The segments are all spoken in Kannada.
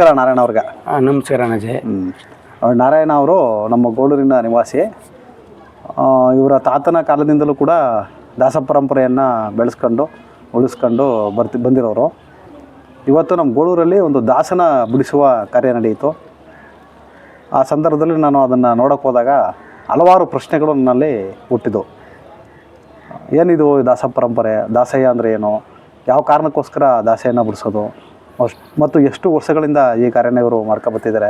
ನಮಸ್ಕಾರ ನಾರಾಯಣ ಅವ್ರಿಗೆ. ನಮಸ್ಕಾರ ಅಣ್ಣಾಜಿ. ನಾರಾಯಣ ಅವರು ನಮ್ಮ ಗೋಳೂರಿನ ನಿವಾಸಿ. ಇವರ ತಾತನ ಕಾಲದಿಂದಲೂ ಕೂಡ ದಾಸ ಪರಂಪರೆಯನ್ನು ಬೆಳೆಸ್ಕೊಂಡು ಉಳಿಸ್ಕೊಂಡು ಬಂದಿರೋರು. ಇವತ್ತು ನಮ್ಮ ಗೋಳೂರಲ್ಲಿ ಒಂದು ದಾಸನ ಬಿಡಿಸುವ ಕಾರ್ಯ ನಡೆಯಿತು. ಆ ಸಂದರ್ಭದಲ್ಲಿ ನಾನು ಅದನ್ನು ನೋಡೋಕ್ಕೆ ಹೋದಾಗ ಹಲವಾರು ಪ್ರಶ್ನೆಗಳು ನನ್ನಲ್ಲಿ ಹುಟ್ಟಿದವು. ಏನಿದು ದಾಸ ಪರಂಪರೆ, ದಾಸಯ್ಯ ಅಂದರೆ ಏನು, ಯಾವ ಕಾರಣಕ್ಕೋಸ್ಕರ ದಾಸೆಯನ್ನು ಬಿಡಿಸೋದು, ಮತ್ತು ಎಷ್ಟು ವರ್ಷಗಳಿಂದ ಈ ಕಾರ್ಯನ ಇವರು ಮಾಡ್ಕೊಬತ್ತಿದ್ದಾರೆ,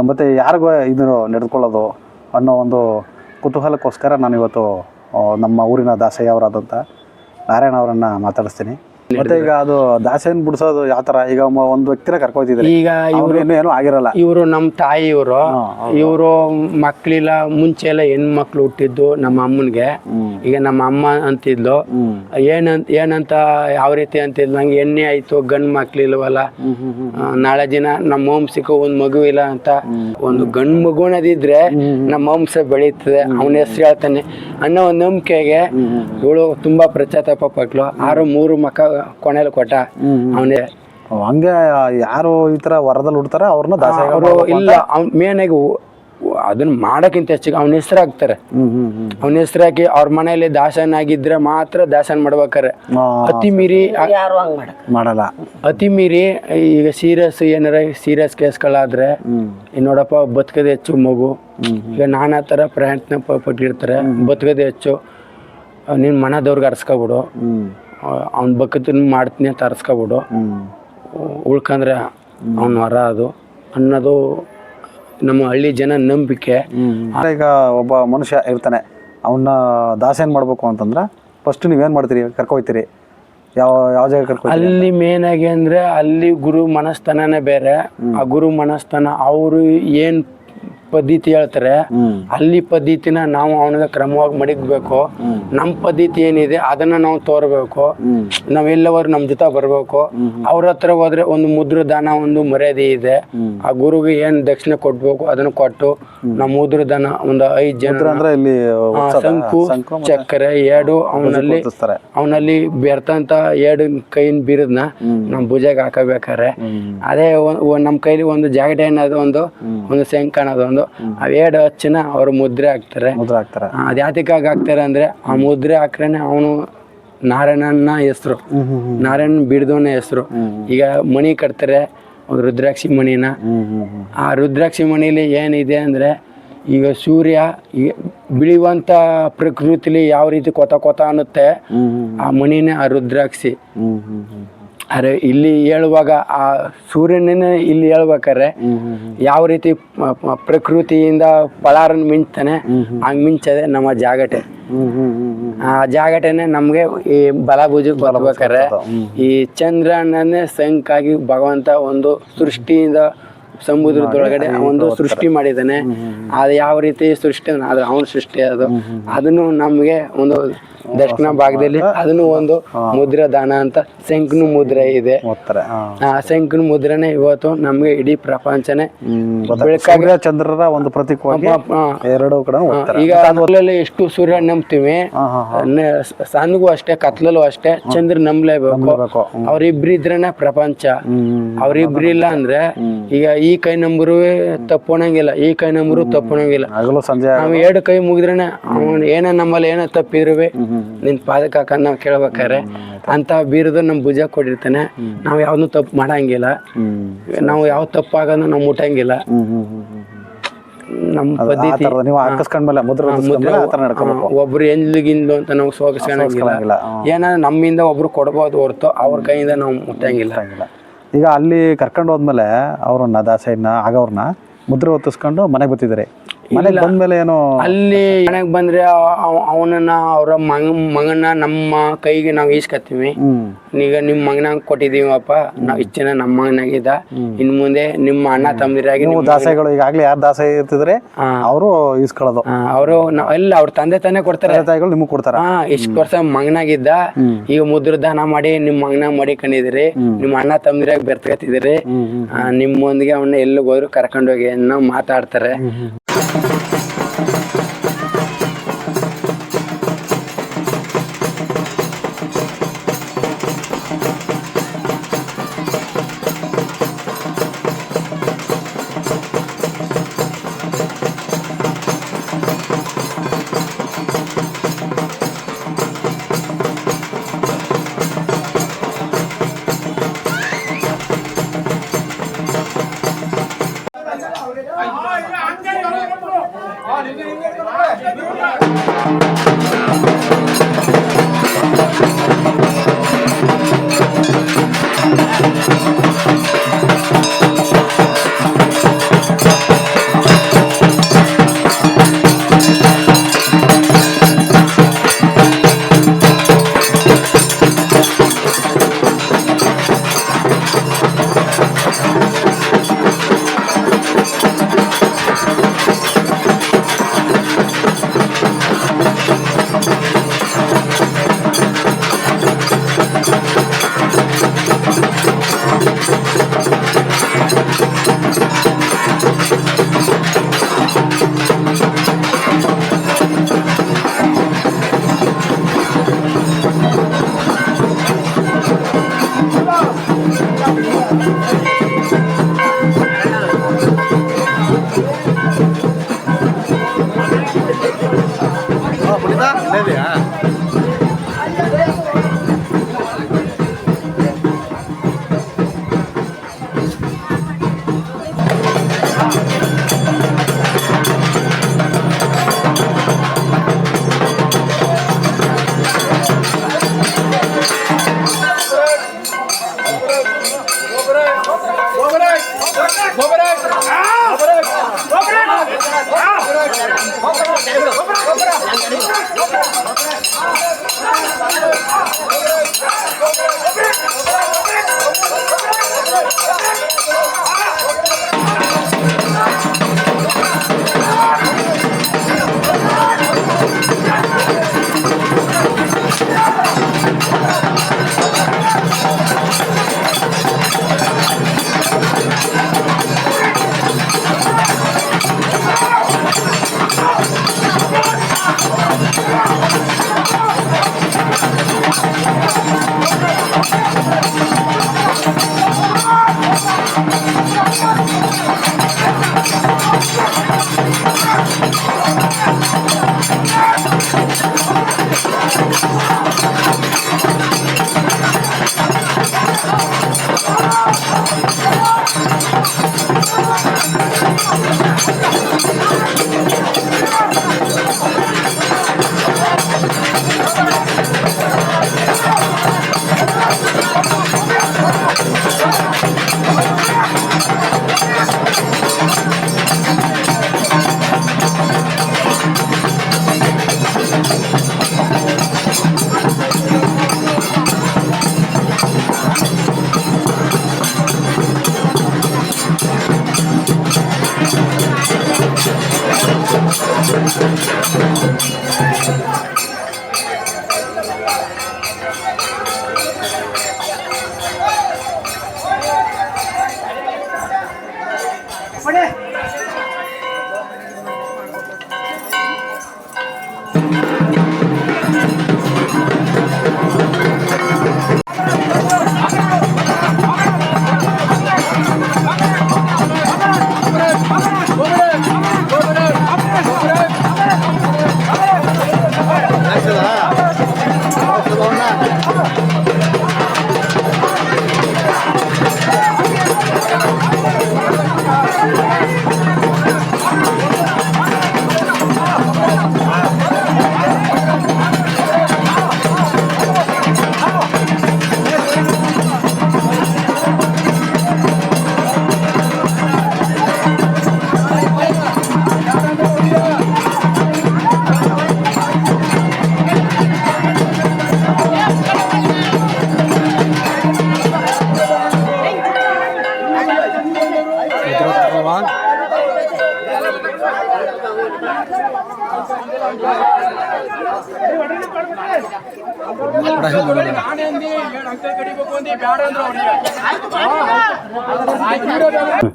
ಮತ್ತು ಯಾರಿಗೂ ಇದನ್ನು ನಡೆದುಕೊಳ್ಳೋದು ಅನ್ನೋ ಒಂದು ಕುತೂಹಲಕ್ಕೋಸ್ಕರ ನಾನು ಇವತ್ತು ನಮ್ಮ ಊರಿನ ದಾಸಯ್ಯ ಅವರಾದಂಥ ನಾರಾಯಣ ಅವರನ್ನು ಮಾತಾಡಿಸ್ತೀನಿ. ಮತ್ತೆ ಈಗ ಅದು ದಾಸೆಯನ್ನು ಬಿಡಿಸೋದು ಯಾವ ಥರ, ಈಗ ಒಂದು ವ್ಯಕ್ತಿನ ಕರ್ಕೊತಿದ್ದಾರೆ, ಈಗ ಇವರು ಏನೂ ಆಗಿರಲ್ಲ, ಇವರು ನಮ್ಮ ತಾಯಿ, ಇವರು ಮಕ್ಕಳಿಲ್ಲ. ಮುಂಚೆ ಎಲ್ಲ ಹೆಣ್ಮಕ್ಳು ಹುಟ್ಟಿದ್ದು ನಮ್ಮ ಅಮ್ಮನಿಗೆ. ಈಗ ನಮ್ಮ ಅಮ್ಮ ಅಂತಿದ್ಲು, ಏನಂತ ಯಾವ ರೀತಿ ಅಂತಿದ್ಲು, ನಂಗೆ ಎಣ್ಣೆ ಆಯ್ತು, ಗಂಡು ಮಕ್ಳಿಲ್ವಲ್ಲ, ನಾಳೆ ದಿನ ನಮ್ಮ ವಂಶಕ್ಕೆ ಒಂದು ಮಗು ಇಲ್ಲ ಅಂತ. ಒಂದು ಗಂಡು ಮಗುನದಿದ್ರೆ ನಮ್ಮ ವಂಶ ಬೆಳೀತದೆ, ಅವನ ಹೆಸರು ಹೇಳ್ತಾನೆ ಅನ್ನೋ ಒಂದು ನಂಬಿಕೆಗೆ ಇವಳು ತುಂಬಾ ಪ್ರಚಾತಾಪ ಪಟ್ಲು. 6 ಮಕ್ಕ ಕೊನೆಯಲ್ಲಿ ಕೊಟ್ಟ ಅವನೇ. ಹಂಗೆ ಯಾರು ಈ ತರ ವರದಲ್ಲಿ ಹುಡ್ತಾರ ಅವ್ರನ್ನ ದಾಸ ಇಲ್ಲ, ಅವ್ನ ಮೇನ್ ಆಗಿ ಅದನ್ನ ಮಾಡಕ್ಕಿಂತ ಹೆಚ್ಚಿಗೆ ಅವನ ಹೆಸರು ಹಾಕ್ತಾರೆ. ಅವನ ಹೆಸರು ಹಾಕಿ ಅವ್ರ ಮನೆಯಲ್ಲಿ ದಾಸನಾಗಿದ್ರೆ ಮಾತ್ರ ದಾಸನ್ ಮಾಡ್ಬೇಕಾರೆ. ಅತಿ ಮೀರಿ ಮಾಡಲ್ಲ. ಅತಿ ಮೀರಿ ಈಗ ಏನಾರ ಸೀರಿಯಸ್ ಕೇಸ್ಗಳಾದ್ರೆ ನೋಡಪ್ಪ ಬದುಕದೆ ಹೆಚ್ಚು ಮಗು. ಈಗ ನಾನಾ ತರ ಪ್ರಯತ್ನ ಪಟ್ಟಿರ್ತಾರೆ, ಬದುಕದೆ ಹೆಚ್ಚು, ನಿನ್ ಮನದವ್ರಿಗೆ ಅರ್ಸ್ಕೊಬಿಡು, ಅವ್ನ ಬಕ್ಕತನ ಮಾಡ್ತೀನಿ ಅಂತ ಅರ್ಸ್ಕೊಬಿಡು, ಉಳ್ಕಂದ್ರೆ ಅವ್ನ ವರ ಅದು ಅನ್ನೋದು ನಮ್ಮ ಹಳ್ಳಿ ಜನ ನಂಬಿಕೆ. ಈಗ ಒಬ್ಬ ಮನುಷ್ಯ ಇರ್ತಾನೆ, ಅವನ್ನ ದಾಸೇನ್ ಮಾಡ್ಬೇಕು ಅಂತಂದ್ರೆ ಫಸ್ಟ್ ನೀವೇನ್ ಮಾಡ್ತೀರಿ, ಕರ್ಕೊಯ್ತೀರಿ, ಯಾವ ಜಾಗ ಕರ್ಕೊ? ಅಲ್ಲಿ ಮೇನ್ ಆಗಿ ಅಂದ್ರೆ ಅಲ್ಲಿ ಗುರು ಮನಸ್ಥಾನನೇ ಬೇರೆ. ಆ ಗುರು ಮನಸ್ಥಾನ ಅವರು ಏನ್ ಪದ್ಧತಿ ಹೇಳ್ತಾರೆ, ಅಲ್ಲಿ ಪದ್ಧತಿನ ನಾವು ಅವನಿಗೆ ಕ್ರಮವಾಗಿ ಮಡಗಬೇಕು. ನಮ್ಮ ಪದ್ಧತಿ ಏನಿದೆ ಅದನ್ನ ನಾವು ತೋರ್ಬೇಕು. ನಾವೆಲ್ಲವರು ನಮ್ಮ ಜೊತೆ ಬರ್ಬೇಕು. ಅವ್ರ ಹತ್ರ ಹೋದ್ರೆ ಒಂದು ಮುದ್ರ ದಾನ, ಒಂದು ಮರ್ಯಾದೆ ಇದೆ. ಆ ಗುರುಗೆ ಏನ್ ದಕ್ಷಿಣೆ ಕೊಡ್ಬೇಕು ಅದನ್ನ ಕೊಟ್ಟು ನಮ್ಮ ಮುದ್ರ ದಾನ ಒಂದು 5 ಜನ ಅಂದ್ರೆ ಇಲ್ಲಿ ಶಂಕು ಚಕ್ಕರೆ ಏಡು ಅವನಲ್ಲಿ ಬೆರ್ತಂತ 2 ಕೈನ್ ಬೀರದ್ನ ನಮ್ ಭುಜಾಗ ಹಾಕಬೇಕಾರೆ, ಅದೇ ನಮ್ ಕೈಲಿ ಒಂದು ಜಾಕೆಟ್ ಅನ್ನೋದು ಒಂದು ಶಂಕ ಅನ್ನೋದು ಅವೇಡು ಹಚ್ಚಿನ ಅವ್ರು ಮುದ್ರೆ ಹಾಕ್ತಾರೆ. ಅದ್ ಯಾತಿಕಾಗ ಹಾಕ್ತಾರೆ ಅಂದ್ರೆ ಆ ಮುದ್ರೆ ಹಾಕ್ರೇನೆ ಅವನು ನಾರಾಯಣನ ಹೆಸರು, ನಾರಾಯಣ್ ಬಿಡ್ದವನ ಹೆಸರು. ಈಗ ಮಣಿ ಕಟ್ತಾರೆ, ಒಂದು ರುದ್ರಾಕ್ಷಿ ಮಣಿನ. ಆ ರುದ್ರಾಕ್ಷಿ ಮಣಿಲಿ ಏನಿದೆ ಅಂದ್ರೆ, ಈಗ ಸೂರ್ಯ ಬಿಳಿಯುವಂತ ಪ್ರಕೃತಿಲಿ ಯಾವ ರೀತಿ ಕೊತ ಅನ್ನುತ್ತೆ, ಆ ಮಣಿನೇ ಆ ರುದ್ರಾಕ್ಷಿ. ಅರೆ ಇಲ್ಲಿ ಹೇಳುವಾಗ ಆ ಸೂರ್ಯನ ಇಲ್ಲಿ ಹೇಳ್ಬೇಕಾರೆ ಯಾವ ರೀತಿ ಪ್ರಕೃತಿಯಿಂದ ಪಳಾರನ್ ಮಿಂಚ್ತಾನೆ, ಹಂಗ್ ಮಿಂಚದೆ ನಮ್ಮ ಜಾಗಟೆ. ಆ ಜಾಗಟೆನೆ ನಮ್ಗೆ ಈ ಬಲಭುಜಕ್ಕೆ ಬರ್ಬೇಕಾರೆ ಈ ಚಂದ್ರನೇ ಸಂಕಾಗಿ ಭಗವಂತ ಒಂದು ಸೃಷ್ಟಿಯಿಂದ ಸಮುದ್ರದೊಳಗಡೆ ಒಂದು ಸೃಷ್ಟಿ ಮಾಡಿದ್ದಾನೆ. ಅದು ಯಾವ ರೀತಿ ಸೃಷ್ಟಿ ಅದು ಅವನ ಸೃಷ್ಟಿ. ಅದನ್ನು ನಮ್ಗೆ ಒಂದು ದಕ್ಷಿಣ ಭಾಗದಲ್ಲಿ ಅದನ್ನು ಒಂದು ಮುದ್ರೆ ದಾನ ಅಂತ ಶಂಕನ ಮುದ್ರೆ ಇದೆ. ಆ ಶಂಕನ ಮುದ್ರೆನೆ ಇವತ್ತು ನಮ್ಗೆ ಇಡೀ ಪ್ರಪಂಚನೇ ಬೆಳಕಾಗಿ ಚಂದ್ರರ ಒಂದು ಪ್ರತೀಕವಾಗಿ ಎರಡು ಕಡೆ. ಈಗ ಅದ್ರಲ್ಲಿ ಎಷ್ಟು ಸೂರ್ಯ ನಂಬ್ತೀವಿ, ಸಣ್ಣಗೂ ಅಷ್ಟೇ ಕತ್ಲಲ್ಲೂ ಅಷ್ಟೇ ಚಂದ್ರ ನಂಬಲೇಬೇಕು. ಅವ್ರಿಬ್ರಿದ್ರೇನೆ ಪ್ರಪಂಚ. ಅವ್ರಿಬ್ರು ಇಲ್ಲ ಅಂದ್ರೆ ಈಗ ಈ ಕೈ ನಂಬರು ತಪ್ಪೋಣಂಗಿಲ್ಲ, ಈ ಕೈ ನಂಬರು ತಪ್ಪೋಣಂಗಿಲ್ಲ. ನಾವ್ 2 ಕೈ ಮುಗಿದ್ರೇನೆ ಅವನ್ ಏನ ನಮ್ಮಲ್ಲಿ ಏನೋ ತಪ್ಪಿರುವೆ ನಿನ್ ಪಾದಕ ಹಾಕಂದ್ ನಾವ್ ಕೇಳ್ಬೇಕಾರೆ ಅಂತ ಬೀರದು ನಮ್ ಭುಜ ಕೊಟ್ಟಿರ್ತಾನೆ. ನಾವ್ ಯಾವ್ದು ತಪ್ಪು ಮಾಡಂಗಿಲ್ಲ, ನಾವು ಯಾವ ತಪ್ಪಾಗನು ನಾವು ಮುಟ್ಟಂಗಿಲ್ಲ. ನಮ್ ಪದ್ಧತಿ ಒಬ್ರು ಎಂದ್ಲಿಗಿಂದು ಅಂತ ನಾವು ಸೋಗಿಸ್ಕೊಳಂಗಿಲ್ಲ. ಏನಾದ್ರೆ ನಮ್ಮಿಂದ ಒಬ್ರು ಕೊಡ್ಬೋದು ಹೊರತು ಅವ್ರ ಕೈಯಿಂದ ನಾವು ಮುಟ್ಟಂಗಿಲ್ಲ. ಈಗ ಅಲ್ಲಿ ಕರ್ಕೊಂಡು ಹೋದ್ಮೇಲೆ ಅವ್ರನ್ನ ದಾಸೆಯನ್ನ ಆಗವ್ರನ್ನ ಮುದ್ರೆ ಹೊತ್ತಿಸ್ಕೊಂಡು ಮನೆಗೆ ಬರ್ತಿದ್ದಾರೆ. ಮನೆಗೆ ಬಂದ್ಮೇಲೆ ಏನು ಅಲ್ಲಿ ಮನೆಗೆ ಬಂದ್ರೆ ಅವನನ್ನ ಅವ್ರ ಮಗನ ನಮ್ಮ ಕೈಗೆ ನಾವು ಈಸ್ಕತ್ತೀವಿ. ಈಗ ನಿಮ್ ಮಗನಾಗ ಕೊಟ್ಟಿದೀವಪ್ಪ, ನಾವ್ ಇಷ್ಟನ ನಮ್ಮ ಮಗನಾಗಿದ್ದ, ಇನ್ ಮುಂದೆ ನಿಮ್ಮ ಅಣ್ಣ ತಮ್ಮದಿರಾಗಿ ದಾಸೆಗಳು ಈಗಾಗ್ಲೇ ಯಾರು ದಾಸೆ ಇರ್ತಿದ್ರೆ ಅವರು ಈಸ್ಕೊಳ್ಳೋದು. ಅವರು ಎಲ್ಲ ಅವ್ರ ತಂದೆ ತಾನೇ ಕೊಡ್ತಾರೆ, ತಾಯಿಗಳು ನಿಮ್ಗೆ ಕೊಡ್ತಾರ. ಇಷ್ಟು ವರ್ಷ ಮಗನಾಗಿದ್ದ, ಈಗ ಮುದ್ರ ದಾನ ಮಾಡಿ ನಿಮ್ ಮಗನಾಗ ಮಾಡಿಕೊಂಡಿದಿರಿ, ನಿಮ್ ಅಣ್ಣ ತಮ್ಮದಿರಾಗಿ ಬೆರ್ತ್ಕತ್ತಿದಿರಿ, ನಿಮ್ಮೊಂದಿಗೆ ಅವನ್ನ ಎಲ್ಲಿಗೆ ಹೋದ್ರು ಕರ್ಕೊಂಡೋಗಿ ಅನ್ನೋ ಮಾತಾಡ್ತಾರೆ.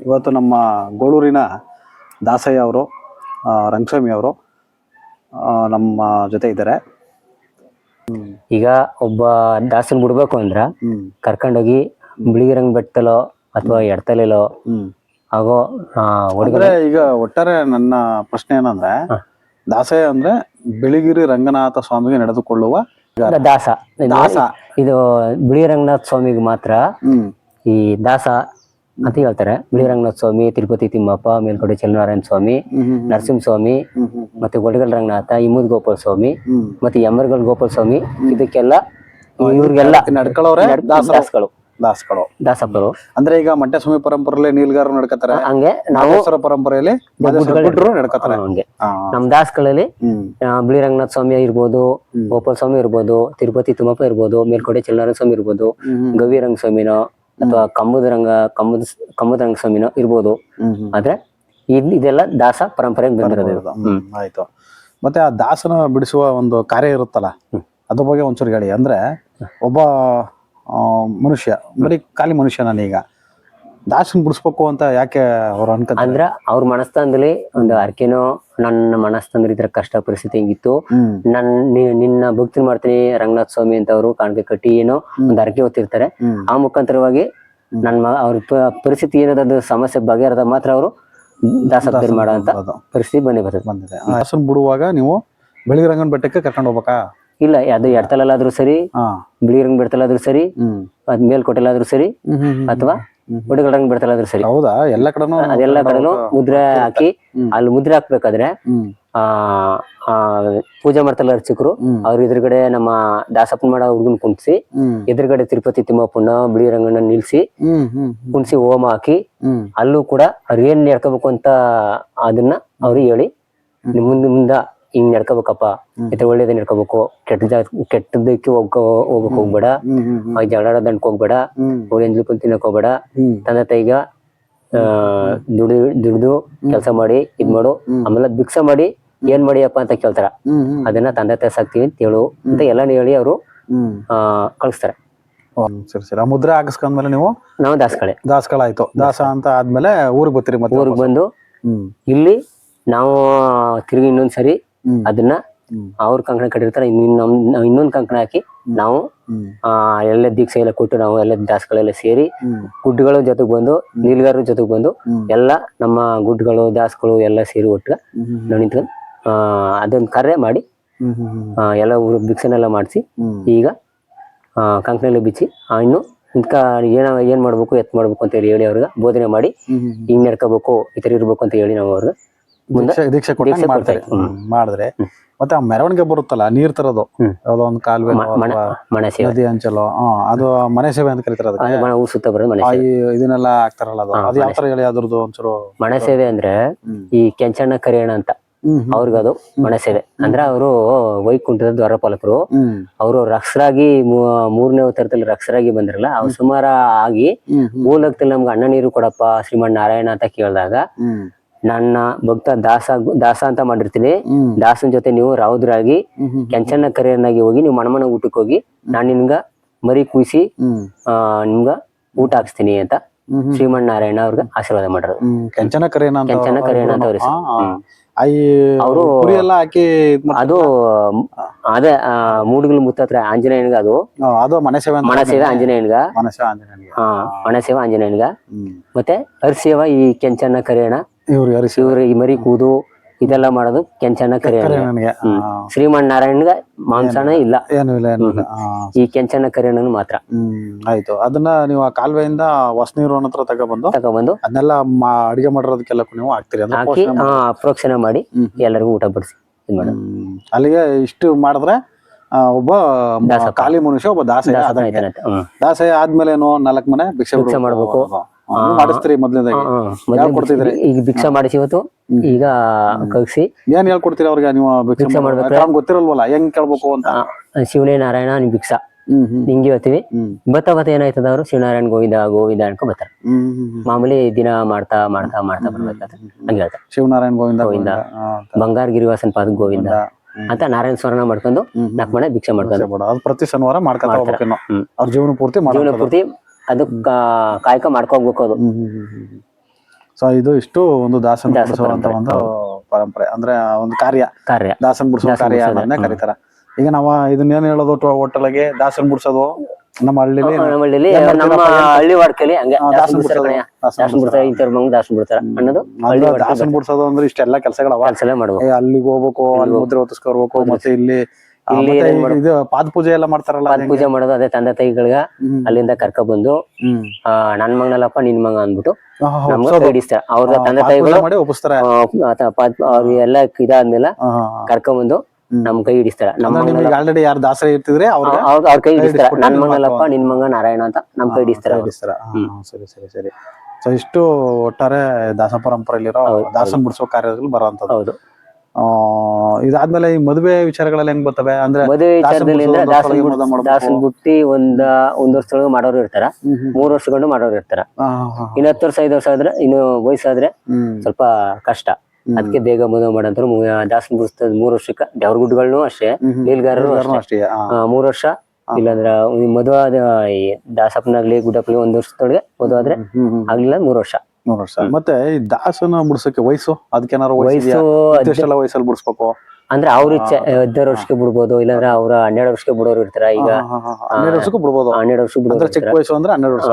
ಇವತ್ತು ನಮ್ಮ ಗೋಳೂರಿನ ದಾಸಯ್ಯ ಅವರು ರಂಗಸ್ವಾಮಿ ಅವರು ನಮ್ಮ ಜೊತೆ ಇದ್ದಾರೆ. ಈಗ ಒಬ್ಬ ದಾಸನ್ ಬಿಡ್ಬೇಕು ಅಂದ್ರ ಕರ್ಕೊಂಡೋಗಿ ಬಿಳಿಗಿರಂಗ್ ಬೆಟ್ಟಲೋ ಅಥವಾ ಎಡ್ತಲೆಲೋ ಆಗೋ ಅಂದ್ರೆ ಈಗ ಒಟ್ಟಾರೆ ನನ್ನ ಪ್ರಶ್ನೆ ಏನಂದ್ರೆ ದಾಸಯ್ಯ ಅಂದ್ರೆ ಬಿಳಿಗಿರಿ ರಂಗನಾಥ ಸ್ವಾಮಿಗೆ ನಡೆದುಕೊಳ್ಳುವ ದಾಸ. ಇದು ಬಿಳಿ ರಂಗನಾಥ ಸ್ವಾಮಿಗೆ ಮಾತ್ರ ಈ ದಾಸ ಅಂತ ಹೇಳ್ತಾರೆ. ಬಿಳಿ ರಂಗನಾಥ ಸ್ವಾಮಿ, ತಿರುಪತಿ ತಿಮ್ಮಪ್ಪ, ಮೇಲ್ಕೋಟೆ ಚೆಲುವರಾಯನ ಸ್ವಾಮಿ, ನರಸಿಂಹ ಸ್ವಾಮಿ, ಮತ್ತೆ ಒಡಗಲ್ ರಂಗನಾಥ, ಇಮ್ಮದ್ ಗೋಪಾಲ ಸ್ವಾಮಿ, ಮತ್ತೆ ಯಮರ್ಗಲ್ ಗೋಪಾಲ ಸ್ವಾಮಿ, ಇದಕ್ಕೆಲ್ಲ ಇವ್ರಿಗೆಲ್ಲ ನಡ್ಕೊಳ್ಳೋರೆ ದಾಸಗಳು ದಾಸಪ್ಪರು. ಅಂದ್ರೆ ಈಗ ಮಂಟೇಸ್ವಾಮಿ ಪರಂಪರೆಯಲ್ಲಿ ನೀಲ್ಗಾರರು ನಡ್ಕತಾರೆ, ಹಂಗೆ ನಾವು ಪರಂಪರೆಯಲ್ಲಿ ನಡ್ಕತಾರೆ. ಹಂಗೆ ನಮ್ ದಾಸಗಳಲ್ಲಿ ಬಿಳಿ ರಂಗನಾಥ ಸ್ವಾಮಿ ಇರ್ಬೋದು, ಗೋಪಾಲ ಸ್ವಾಮಿ ಇರ್ಬೋದು, ತಿರುಪತಿ ತಿಮ್ಮಪ್ಪ ಇರ್ಬೋದು, ಮೇಲ್ಕೋಟೆ ಚೆಲುವರಾಯನ ಸ್ವಾಮಿ ಇರ್ಬೋದು, ಗವಿ ರಂಗ ಸ್ವಾಮಿನೋ ಅಥವಾ ಕಮ್ಮದ ರಂಗ ಸ್ವಾಮಿನೋ ಇರ್ಬೋದು. ಆದ್ರೆ ಇದೆಲ್ಲ ದಾಸ ಪರಂಪರೆಗೆ ಬಂದಿರೋದು. ಆಯ್ತು. ಮತ್ತೆ ಆ ದಾಸನ ಬಿಡಿಸುವ ಒಂದು ಕಾರ್ಯ ಇರುತ್ತಲ್ಲ, ಅದ್ರ ಬಗ್ಗೆ ಒಂಚೂರು ಹೇಳಿ. ಅಂದ್ರೆ ಒಬ್ಬ ಮನುಷ್ಯ ಬರೀ ಖಾಲಿ ಮನುಷ್ಯ, ನಾನೀಗ ದಾಸನ್ ಬಿಡಿಸ್ಬೇಕು ಅಂತ ಯಾಕೆ ಅವ್ರು ಅನ್ಕೊಂತಾರೆ? ಅಂದ್ರ ಅವ್ರ ಮನಸ್ಥಾನದಲ್ಲಿ ಒಂದು ಅರ್ಕೆನೋ, ನನ್ನ ಮನಸ್ಥಾನದಲ್ಲಿ ಇದ್ರ ಕಷ್ಟ ಪರಿಸ್ಥಿತಿ ಹೆಂಗಿತ್ತು, ನಿನ್ನ ಭಕ್ತಿ ಮಾಡ್ತೀನಿ ರಂಗನಾಥ ಸ್ವಾಮಿ ಅಂತ ಅವರು ಕಾಣಿಕೆ ಕಟ್ಟಿ ಏನೋ ಒಂದು ಅರ್ಕೆ ಹೊತ್ತಿರ್ತಾರೆ. ಆ ಮುಖಾಂತರವಾಗಿ ಅವ್ರ ಪರಿಸ್ಥಿತಿ ಏನದ ಸಮಸ್ಯೆ ಬಗೆಹರದ ಮಾತ್ರ ಅವರು ದಾಸಭಕ್ತಿ ಮಾಡೋ ಅಂತ ಪರಿಸ್ಥಿತಿ ಬಂದಿದೆ. ದಾಸನ್ ಬಿಡುವಾಗ ನೀವು ಬಿಳಿಗಿರಂಗನ ಬೆಟ್ಟಕ್ಕೆ ಕರ್ಕೊಂಡು ಹೋಗ್ಬೇಕಾ? ಇಲ್ಲ, ಅದು ಎಡ್ತಲಾದ್ರೂ ಸರಿ, ಬಿಳಿಗಿರಂಗ ಬೆಡ್ತಲಾದ್ರೂ ಸರಿ, ಮೇಲ್ಕೋಟೆಲಾದ್ರೂ ಸರಿ, ಅಥವಾ ಒಡಗಲ್ ಬೆಡ್ತಲಾದ್ರೂ ಸರಿ. ಹೌದಾ? ಎಲ್ಲ ಕಡೆನೂ ಅದೆಲ್ಲ ಕಡೆನೂ ಮುದ್ರೆ ಹಾಕಿ, ಅಲ್ಲಿ ಮುದ್ರೆ ಹಾಕ್ಬೇಕಾದ್ರೆ ಪೂಜೆ ಮಾಡ್ತಾರಲ್ಲ ಅರ್ಚಕರು, ಅವ್ರ ಎದುರುಗಡೆ ನಮ್ಮ ದಾಸಪ್ಪನ ಮಾಡೋ ಹುಡುಗನ್ ಕುಂಟಿಸಿ, ಎದುರುಗಡೆ ತಿರುಪತಿ ತಿಮ್ಮಪ್ಪನ ಬಿಳಿಗಿರಂಗನ ನಿಲ್ಸಿ ಕುಣಿಸಿ ಹೋಮ ಹಾಕಿ, ಅಲ್ಲೂ ಕೂಡ ಅವ್ರು ಏನ್ ನಡ್ಕೋಬೇಕು ಅಂತ ಅದನ್ನ ಅವ್ರು ಹೇಳಿ, ಮುಂದ ಹಿಂಗ್ ನಡ್ಕೋಬೇಕಪ್ಪ, ಇತರ ಒಳ್ಳೇದ ನಡ್ಕೋಬೇಕು, ಕೆಟ್ಟದಕ್ಕೆ ಹೋಗಕ್ ಹೋಗ್ಬೇಡ, ಜಗಳ ದಂಡಕ್ ಹೋಗ್ಬೇಡ, ಎಂದ್ಲು ತಿನ್ನಕ್ ಹೋಗ್ಬೇಡ, ತಂದೆ ತಾಯಿಗ ದುಡ್ದು ಕೆಲಸ ಮಾಡಿ ಇದ್ ಮಾಡು, ಆಮೇಲೆ ಭಿಕ್ಷೆ ಮಾಡಿ ಏನ್ ಮಾಡಿಯಪ್ಪ ಅಂತ ಕೇಳ್ತಾರ, ಅದನ್ನ ತಂದೆ ತಾಯಿ ಸಾಕ್ತಿವಿ ಅಂತ ಹೇಳು ಅಂತ ಎಲ್ಲಾನು ಹೇಳಿ ಅವರು ಕಳಿಸ್ತಾರೆ. ಸರಿ ಸರಿ. ಆ ಮುದ್ರೆ ಹಾಕಿಸ್ಕೊಂಡ್ಮೇಲೆ ನಾವು ದಾಸಗಳ ಆಯ್ತು. ದಾಸ ಅಂತ ಆದ್ಮೇಲೆ ಊರಿಗೆ ಬರ್ತೀರಿ? ಮತ್ತೆ ಊರಿಗೆ ಬಂದು ಇಲ್ಲಿ ನಾವು ತಿರುಗಿ ಇನ್ನೊಂದ್ಸರಿ ಅದನ್ನ ಅವ್ರ ಕಂಕಣ ಕಟ್ಟಿರ್ತಾರೆ, ಇನ್ನೊಂದ್ ಕಂಕಣ ಹಾಕಿ ನಾವು ಎಲ್ಲ ದೀಕ್ಷೆ ಎಲ್ಲ ಕೊಟ್ಟು ನಾವು ಎಲ್ಲ ದಾಸಗಳೆಲ್ಲ ಸೇರಿ ಗುಡ್ಡಗಳ ಜೊತೆಗೆ ಬಂದು, ನೀಲ್ಗಾರರ ಜೊತೆಗೆ ಬಂದು ಎಲ್ಲ ನಮ್ಮ ಗುಡ್ಡಗಳು ದಾಸಗಳು ಎಲ್ಲ ಸೇರಿ ಒಟ್ಟಿಗೆ ನಾವು ನಿಂತ್ಕೊಂಡು ಅದೊಂದು ಕಾರ್ಯ ಮಾಡಿ ಎಲ್ಲ ಊರ ಭಿಕ್ಷೆನೆಲ್ಲ ಮಾಡಿಸಿ, ಈಗ ಕಂಕಣೆಲ್ಲ ಬಿಚ್ಚಿ ಇನ್ನು ಏನ್ ಮಾಡ್ಬೇಕು ಎತ್ ಮಾಡ್ಬೇಕು ಅಂತ ಹೇಳಿ ಅವ್ರಿಗೆ ಬೋಧನೆ ಮಾಡಿ, ಹಿಂಗ್ ನಡ್ಕೋಬೇಕು, ಈ ತರ ಇರ್ಬೇಕು ಅಂತ ಹೇಳಿ ನಾವು ಅವ್ರಿಗೆ ದೀಕ್ಷೆ ಮಾಡ್ತಾರೆ ಮಾಡಿದ್ರೆ. ಮತ್ತೆ ಆ ಮೆರವಣಿಗೆ ಬರುತ್ತಲ್ಲ, ನೀರ್ ತರೋದು, ಯಾವ್ದೋ ಒಂದು ಕಾಲುವೆ ನದಿ ಅಂಚಲೋ, ಅದು ಮನೆ ಸೇವೆ ಅಂತ ಕರೀತಾರೆ. ಸುತ್ತ ಬರೋದು ಮನೆ ಇದನ್ನೆಲ್ಲ ಆಗ್ತಾರಲ್ಲ, ಅದು ಯಾವ ತರ ಹೇಳಿ ಅದ್ರದ್ದು ಒಂಚೂರು? ಮನೆ ಸೇವೆ ಅಂದ್ರೆ ಈ ಕೆಂಚಣ್ಣ ಕರಿಯಣ್ಣ ಅಂತ ಅವ್ರಿಗದು ಮನೆ ಸೇವೆ. ಅಂದ್ರೆ ಅವರು ವೈಕುಂಠದ ದ್ವಾರಪಾಲಕರು, ಅವರು ರಕ್ಷರಾಗಿ 3ನೇ ಅವತಾರದಲ್ಲಿ ರಕ್ಷರಾಗಿ ಬಂದಿರಲ್ಲ, ಅವ್ರು ಸುಮಾರ ಆಗಿ ಮೂಲಕದಲ್ಲಿ ನಮ್ಗೆ ಅಣ್ಣ ನೀರು ಕೊಡಪ್ಪ ಶ್ರೀಮನ್ ನಾರಾಯಣ ಅಂತ ಕೇಳಿದಾಗ ನನ್ನ ಭಕ್ತ ದಾಸ ಅಂತ ಮಾಡಿರ್ತೀನಿ. ದಾಸನ ಜೊತೆ ನೀವು ರಾವುದ್ರಾಗಿ ಕೆಂಚನ್ನ ಕರೆಯನ್ನಾಗಿ ಹೋಗಿ ನೀವು ಮಣಮಣ ಊಟಕ್ಕೆ ಹೋಗಿ ನಾನ್ ನಿಮ್ಗ ಮರಿ ಕೂಯಿಸಿ ನಿಮ್ಗ ಊಟ ಹಾಕ್ಸ್ತೀನಿ ಅಂತ ಶ್ರೀಮನ್ನಾರಾಯಣ ಅವ್ರಿಗೆ ಆಶೀರ್ವಾದ ಮಾಡಿದ್ರು. ಕೆಂಚನ ಕರೆಯಣ ಅಂತ ಅವ್ರ ಅವರು ಹಾಕಿ ಅದು ಅದೇ ಮೂಡುಗಲ್ ಮುತ್ತತ್ರ ಆಂಜನೇಯನ್ಗ ಅದು ಮಣಸೇವೆ ಆಂಜನೇಯನ್ಗ ಮಣಸೇವೆ ಆಂಜನೇಯನ್ಗ ಮತ್ತೆ ಹರಿಸೇವ ಈ ಕೆಂಚನ್ನ ಕರೆಯಣ ಇವ್ರು ಈ ಮರಿ ಕೂದು ಇದೆಲ್ಲ ಮಾಡೋದು ಕೆಂಚನ್ನ ಕರೆಯಣ. ಶ್ರೀಮನ್ನಾರಾಯಣಗ ಮಾಂಸನ ಇಲ್ಲ, ಈ ಕೆಂಚನ್ನ ಕರೆಯಣ ಮಾತ್ರ. ಆಯ್ತು. ಅದನ್ನ ನೀವು ಆ ಕಾಲುವೆಯಿಂದ ಹೊಸನೀರು ಹತ್ರ ತಗೊಬಂದು ಅದನ್ನೆಲ್ಲ ಅಡಿಗೆ ಮಾಡಿರೋದಕ್ಕೆಲ್ಲ ನೀವು ಹಾಕ್ತೀರಿ, ಹಾಕಿ ಪ್ರೋಕ್ಷಣೆ ಮಾಡಿ ಎಲ್ಲರಿಗೂ ಊಟ ಬಡಿಸಿ ಇದ್ ಮಾಡ. ಅಲ್ಲಿಗೆ ಇಷ್ಟು ಮಾಡಿದ್ರೆ ಒಬ್ಬ ಖಾಲಿ ಮನುಷ್ಯ ಒಬ್ಬ ದಾಸಯ್ಯ ಆದ್ಮೇಲೆ 4 ಮನೆ ಭಿಕ್ಷೆ ಮಾಡ್ಬೇಕು ಮಾಡಿಸ್ತೀರಿ. ಮೊದ್ಲನೇದಾಗಿ ಈಗ ಭಿಕ್ಷಾ ಮಾಡಿಸಿ ಇವತ್ತು ಈಗ ಕಗ್ಸಿ ಏನ್ ಹೇಳ್ಕೊಡ್ತೀರಿ ಅವ್ರಿಗೆ? ನೀವು ಭಿಕ್ಷೆ ಮಾಡ್ಬೇಕು ಗೊತ್ತಿರಲ್ವಲ್ಲ, ಹೆಂಗ್ ಕೇಳ್ಬೇಕು ಅಂತ. ಶಿವನೇ ನಾರಾಯಣ ನಿಮ್ ಭಿಕ್ಷಾ ನಿಂಗೆ ಹೇಳ್ತೀವಿ. ಬತ್ತ ಏನಾಯ್ತದ ಅವರು ಶಿವನಾರಾಯಣ ಗೋವಿಂದ ಗೋವಿಂದ ಅನ್ಕೊ ಬರ್ತಾರೆ. ಮಾಮೂಲಿ ದಿನ ಮಾಡ್ತಾ ಮಾಡ್ತಾ ಮಾಡ್ತಾ ಬರ್ಬೇಕಾದ್ರೆ ಹಂಗೆ ಹೇಳ್ತಾರೆ ಶಿವನಾರಾಯಣ ಗೋವಿಂದ ಗೋವಿಂದ, ಬಂಗಾರ ಗಿರಿವಾಸನ್ ಪಾದ ಗೋವಿಂದ ಅಂತ ನಾರಾಯಣ ಸ್ವರ್ಣ ಮಾಡ್ಕೊಂಡು 4 ಮನೆ ಭಿಕ್ಷೆ ಮಾಡ್ಕೊಂಡು ಪ್ರತಿ ಶನಿವಾರ ಮಾಡ್ತಾರೆ. ಅವ್ರ ಜೀವನ ಪೂರ್ತಿ ಅದು ಕಾಯಕ ಮಾಡ್ಕೋಬೇಕು ಅದು. ಸೊ ಇದು ಇಷ್ಟು ಒಂದು ದಾಸನ್ ಬಿಡಿಸುವಂತ ಒಂದು ಪರಂಪರೆ, ಅಂದ್ರೆ ಒಂದು ಕಾರ್ಯ ದಾಸನ್ ಬಿಡಿಸುವ ಕಾರ್ಯ ಅನ್ನೋದನ್ನೇ ಕರೀತಾರ. ಈಗ ನಾವ ಇದನ್ನೇನು ಹೇಳೋದು, ಒಟ್ಟಲಾಗೆ ದಾಸನ್ ಬಿಡಿಸೋದು ನಮ್ಮ ಹಳ್ಳಿಲಿ ನಮ್ಮ ಹಳ್ಳಿ ವಾಡ್ಕಲಿ ಹಂಗೆ ದಾಸನ್ ಬಿಡ್ತಾರೆ, ಇಂಥವ್ರ ಮಂಗ್ ದಾಸನ್ ಬಿಡ್ತಾರ ಅನ್ನೋದು. ದಾಸನ್ ಬಿಡಿಸೋದು ಅಂದ್ರೆ ಇಷ್ಟೆಲ್ಲ ಕೆಲಸಗಳವ, ಮಾಡ್ಬೇಕು. ಅಲ್ಲಿಗೆ ಹೋಗ್ಬೇಕು, ಅಲ್ಲಿ ಮುದ್ರೆ ಹೊತ್ತಿಸ್ಕೊರ್ಬೇಕು, ಮತ್ತೆ ಇಲ್ಲಿ ಇದು ಪಾದ ಪೂಜೆ ಎಲ್ಲ ಮಾಡ್ತಾರಲ್ಲ, ಪಾದ ಪೂಜೆ ಮಾಡೋದು ಅದೇ ತಂದೆ ತಾಯಿಗಳಿಗೆ ಅಲ್ಲಿಂದ ಕರ್ಕ ಬಂದು ನನ್ ಮಗನಲ್ಲಪ್ಪ ನಿನ್ ಮಗ ಅಂದ್ಬಿಟ್ಟು ನಮ್ಗೆ ಕೈ ಹಿಡಿಸ್ತಾರೆ. ಅವ್ರ ತಂದೆ ತಾಯಿಗಳು ಒಪ್ಪಿಸ್ತಾರೆ. ಅವ್ರು ಎಲ್ಲ ಇದಾದ್ಮೇಲೆ ಕರ್ಕೊಂಡ್ಬಂದು ನಮ್ ಕೈ ಹಿಡಿಸ್ತಾರ. ಆಲ್ರೆಡಿ ಯಾರು ದಾಸರ ಇರ್ತಿದ್ರೆ ಅವ್ರ ಕೈ ಹಿಡಿಸ್ತಾರ. ನನ್ ಮಗನಲ್ಲಪ್ಪ ನಿನ್ ಮಗ ನಾರಾಯಣ ಅಂತ ನಮ್ ಕೈ ಹಿಡಿಸ್ತಾರ. ಸರಿ ಸರಿ ಸರಿ. ಸೊ ಇಷ್ಟು ಒಟ್ಟಾರೆ ದಾಸ ಪರಂಪರೆಯಲ್ಲಿರೋ ದಾಸನ್ ಬಿಡಿಸೋ ಕಾರ್ಯಗಳು ಬರೋಂಥದ್ದು. ಹೌದು. ಇದಾದ್ಮೇಲೆ ಈ ಮದುವೆ ವಿಚಾರಗಳೆಲ್ಲ ಹೆಂಗ್ ಬರ್ತವೆ ಅಂದ್ರೆ, ಮದುವೆ ವಿಚಾರದಲ್ಲಿ ಅಂದ್ರೆ ದಾಸನ್ ಬಿಟ್ಟಿ ಒಂದ್ ವರ್ಷದೊಳಗೆ ಮಾಡೋರು ಇರ್ತಾರ, 3 ವರ್ಷಗಳು ಮಾಡೋರು ಇರ್ತಾರ. ಇನ್ನು 10 ವರ್ಷ 5 ವರ್ಷ ಆದ್ರೆ, ಇನ್ನು ವಯಸ್ಸಾದ್ರೆ ಸ್ವಲ್ಪ ಕಷ್ಟ. ಅದಕ್ಕೆ ಬೇಗ ಮದುವೆ ಮಾಡಂತಾರೆ. ದಾಸನ್ ಬಿಡಿಸ್ತದ 3 ವರ್ಷಕ್ಕೆ. ದೇವ್ರಗುಡ್ಗಳನ್ನೂ ಅಷ್ಟೇ, ನೀಲ್ಗಾರರು ಅಷ್ಟೇ 3 ವರ್ಷ. ಇಲ್ಲಾಂದ್ರ ಮದುವೆ ಆದ ದಾಸಪ್ಪನಾಗ್ಲಿ ಗುಡ್ಡಪ್ಪಲಿ 1 ವರ್ಷದೊಳಗೆ ಮದುವೆ ಆದ್ರೆ ಆಗ್ಲಿಲ್ಲ 3 ವರ್ಷ. ಮತ್ತೆ ಈ ದಾಸನ ಬಿಡ್ಸಕ್ಕೆ ವಯಸ್ಸು, ಅದಕ್ಕೇನಾರು ವಯಸ್ಸು ವಯಸ್ಸಲ್ಲಿ ಬಿಡಿಸ್ಬೇಕು ಅಂದ್ರೆ ಅವ್ರ ಇಚ್ಛೆ. 12 ವರ್ಷಕ್ಕೆ ಬಿಡ್ಬೋದು, ಇಲ್ಲಾಂದ್ರೆ ಅವ್ರ 12 ವರ್ಷಕ್ಕೆ ಬಿಡೋರು ಇರ್ತಾರ. ಈಗ 12 ವರ್ಷಕ್ಕೂ ಬಿಡ್ಬೋದು. 12 ವರ್ಷಕ್ಕೆ ಬಿಡೋರು ಚಿಕ್ಕ ವಯಸ್ಸು ಅಂದ್ರೆ 12 ವರ್ಷ.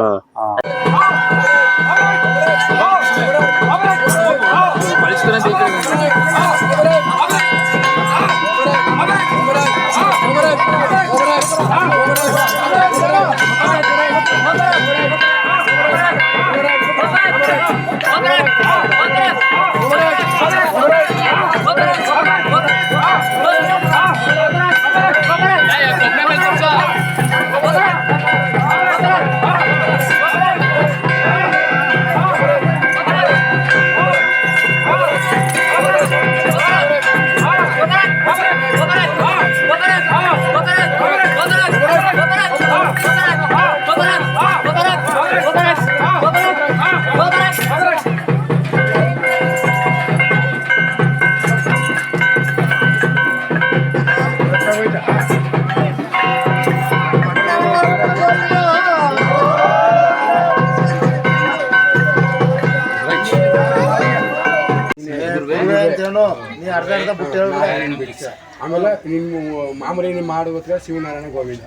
ಆಮೇಲೆ ನಿಮ್ಮ ಮಾಮೂಲಿ ನೀವು ಮಾಡುವ ಶಿವನಾರಾಯಣ ಗೋವಿಂದ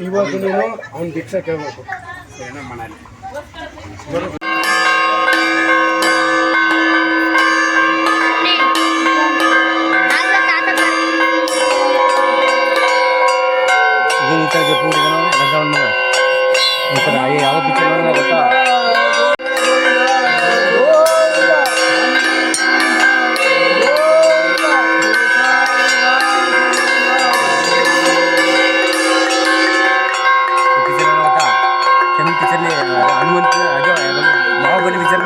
ಇವತ್ತು ನೀನು ಅವ್ನ ಭಿಕ್ಷೆ ಕೇಳ್ಬೇಕು ಮನೇಲಿ. ಯಾವ ಪಿಕ್ಚರ್ ಗೊತ್ತಾ? ಹನುಮಂತ ಅದು ಬಾಹುಬಲಿ ಪಿಕ್ಚರ್